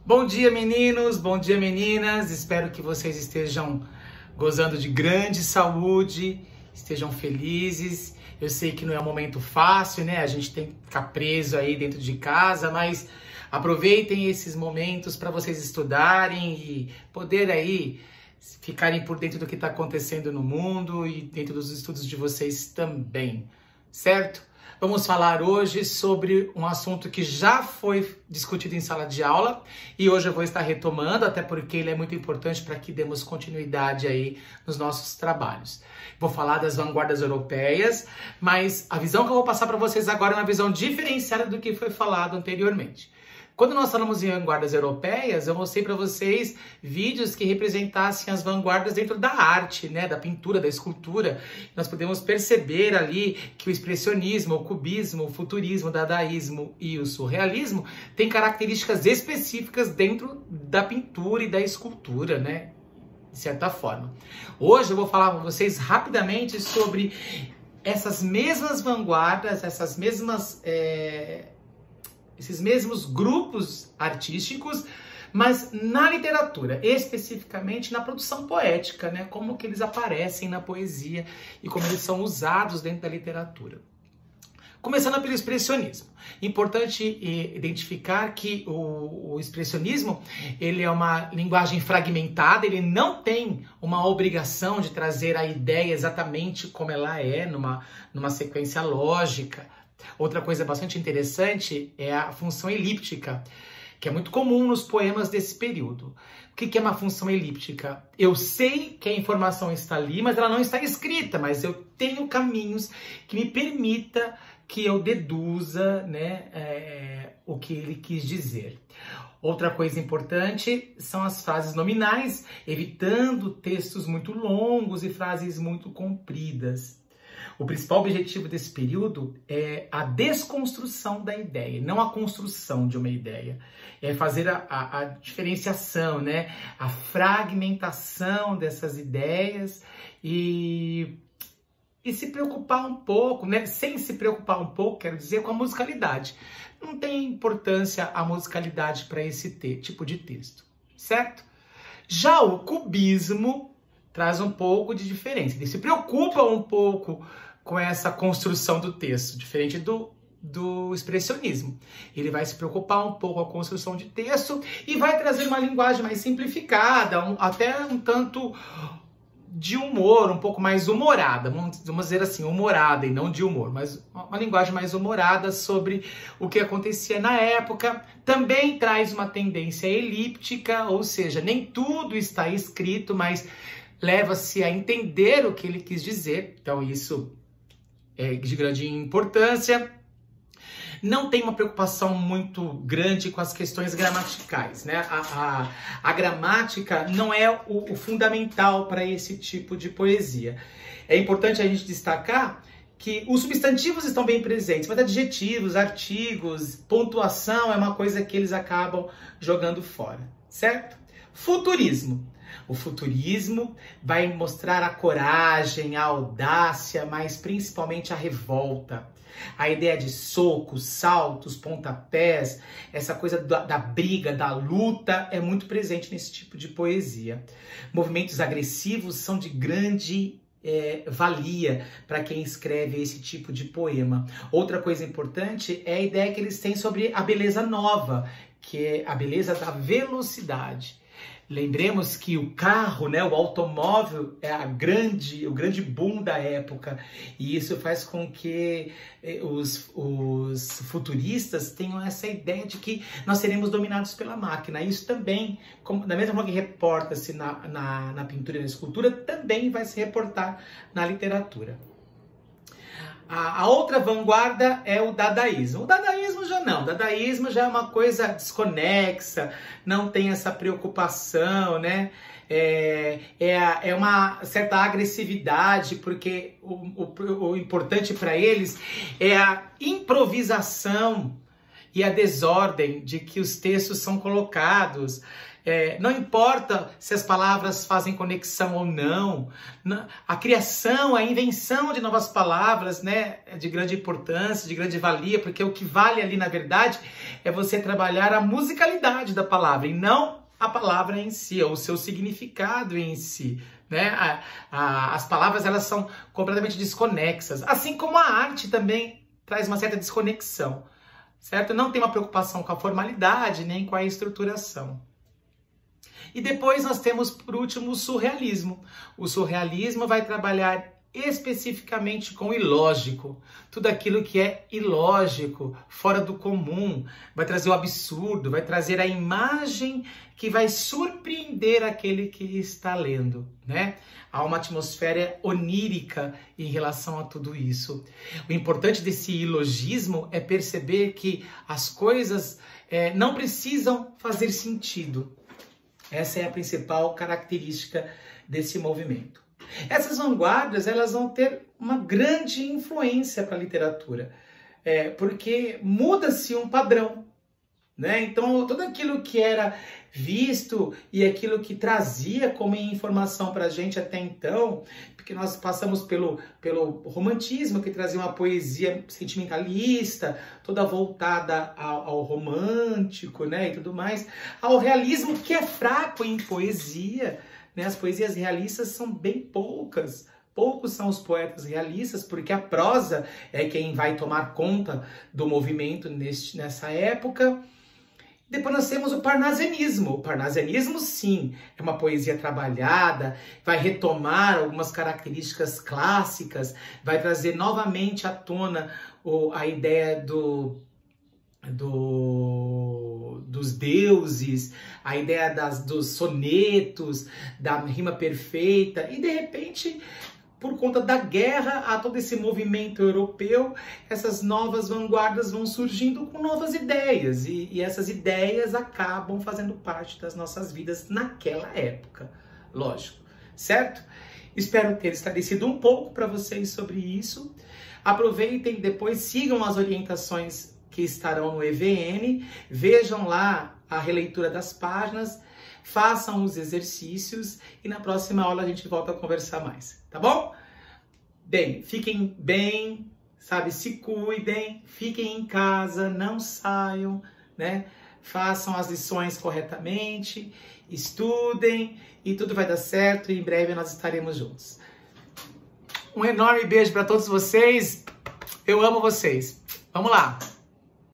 Bom dia, meninos, bom dia, meninas. Espero que vocês estejam gozando de grande saúde, estejam felizes. Eu sei que não é um momento fácil, né? A gente tem que ficar preso aí dentro de casa, mas aproveitem esses momentos para vocês estudarem e poder aí ficarem por dentro do que está acontecendo no mundo e dentro dos estudos de vocês também, certo? Vamos falar hoje sobre um assunto que já foi discutido em sala de aula e hoje eu vou estar retomando, até porque ele é muito importante para que demos continuidade aí nos nossos trabalhos. Vou falar das vanguardas europeias, mas a visão que eu vou passar para vocês agora é uma visão diferenciada do que foi falado anteriormente. Quando nós falamos em vanguardas europeias, eu mostrei para vocês vídeos que representassem as vanguardas dentro da arte, né, da pintura, da escultura. Nós podemos perceber ali que o expressionismo, o cubismo, o futurismo, o dadaísmo e o surrealismo têm características específicas dentro da pintura e da escultura, né, de certa forma. Hoje eu vou falar para vocês rapidamente sobre essas mesmas vanguardas, esses mesmos grupos artísticos, mas na literatura, especificamente na produção poética, né? Como que eles aparecem na poesia e como eles são usados dentro da literatura. Começando pelo expressionismo. Importante identificar que o expressionismo, ele é uma linguagem fragmentada, ele não tem uma obrigação de trazer a ideia exatamente como ela é, numa sequência lógica. Outra coisa bastante interessante é a função elíptica, que é muito comum nos poemas desse período. O que é uma função elíptica? Eu sei que a informação está ali, mas ela não está escrita, mas eu tenho caminhos que me permita que eu deduza, né, o que ele quis dizer. Outra coisa importante são as frases nominais, evitando textos muito longos e frases muito compridas. O principal objetivo desse período é a desconstrução da ideia, não a construção de uma ideia. É fazer a diferenciação, né? A fragmentação dessas ideias e se preocupar um pouco, né? Sem se preocupar um pouco, quero dizer, com a musicalidade. Não tem importância a musicalidade para esse tipo de texto, certo? Já o cubismo traz um pouco de diferença. Ele se preocupa um pouco com essa construção do texto, diferente do expressionismo. Ele vai se preocupar um pouco com a construção de texto e vai trazer uma linguagem mais simplificada, até um tanto de humor, um pouco mais humorada, vamos dizer assim, humorada e não de humor, mas uma linguagem mais humorada sobre o que acontecia na época. Também traz uma tendência elíptica, ou seja, nem tudo está escrito, mas leva-se a entender o que ele quis dizer. Então isso é de grande importância. Não tem uma preocupação muito grande com as questões gramaticais, né? A gramática não é o fundamental para esse tipo de poesia. É importante a gente destacar que os substantivos estão bem presentes, mas adjetivos, artigos, pontuação é uma coisa que eles acabam jogando fora, certo? Futurismo. O futurismo vai mostrar a coragem, a audácia, mas principalmente a revolta. A ideia de socos, saltos, pontapés, essa coisa da briga, da luta é muito presente nesse tipo de poesia. Movimentos agressivos são de grande valia para quem escreve esse tipo de poema. Outra coisa importante é a ideia que eles têm sobre a beleza nova, que é a beleza da velocidade. Lembremos que o carro, né, o automóvel é o grande boom da época, e isso faz com que os futuristas tenham essa ideia de que nós seremos dominados pela máquina. Isso também, da mesma forma que reporta-se na pintura e na escultura, também vai se reportar na literatura. A outra vanguarda é o dadaísmo. O dadaísmo já não. O dadaísmo já é uma coisa desconexa, não tem essa preocupação, né? É uma certa agressividade, porque o importante para eles é a improvisação e a desordem de que os textos são colocados. Não importa se as palavras fazem conexão ou não, a criação, a invenção de novas palavras, né, é de grande importância, de grande valia, porque o que vale ali, na verdade, é você trabalhar a musicalidade da palavra e não a palavra em si, ou o seu significado em si. Né? As palavras, elas são completamente desconexas, assim como a arte também traz uma certa desconexão, certo? Não tem uma preocupação com a formalidade, nem com a estruturação. E depois nós temos, por último, o surrealismo. O surrealismo vai trabalhar especificamente com o ilógico. Tudo aquilo que é ilógico, fora do comum, vai trazer o absurdo, vai trazer a imagem que vai surpreender aquele que está lendo, né? Há uma atmosfera onírica em relação a tudo isso. O importante desse ilogismo é perceber que as coisas não precisam fazer sentido. Essa é a principal característica desse movimento. Essas vanguardas, elas vão ter uma grande influência para a literatura, porque muda-se um padrão, né? Então, tudo aquilo que era visto e aquilo que trazia como informação para a gente até então, porque nós passamos pelo romantismo, que trazia uma poesia sentimentalista, toda voltada ao romântico, né, e tudo mais, ao realismo, que é fraco em poesia, né? As poesias realistas são bem poucas. Poucos são os poetas realistas, porque a prosa é quem vai tomar conta do movimento nessa época. Depois nós temos o parnasianismo. O parnasianismo, sim, é uma poesia trabalhada, vai retomar algumas características clássicas, vai trazer novamente à tona a ideia dos deuses, a ideia dos sonetos, da rima perfeita, e de repente, por conta da guerra, a todo esse movimento europeu, essas novas vanguardas vão surgindo com novas ideias, e essas ideias acabam fazendo parte das nossas vidas naquela época, lógico, certo? Espero ter esclarecido um pouco para vocês sobre isso. Aproveitem, depois sigam as orientações que estarão no EVN, vejam lá a releitura das páginas, façam os exercícios e na próxima aula a gente volta a conversar mais, tá bom? Bem, fiquem bem, sabe, se cuidem, fiquem em casa, não saiam, né? Façam as lições corretamente, estudem e tudo vai dar certo e em breve nós estaremos juntos. Um enorme beijo para todos vocês, eu amo vocês. Vamos lá!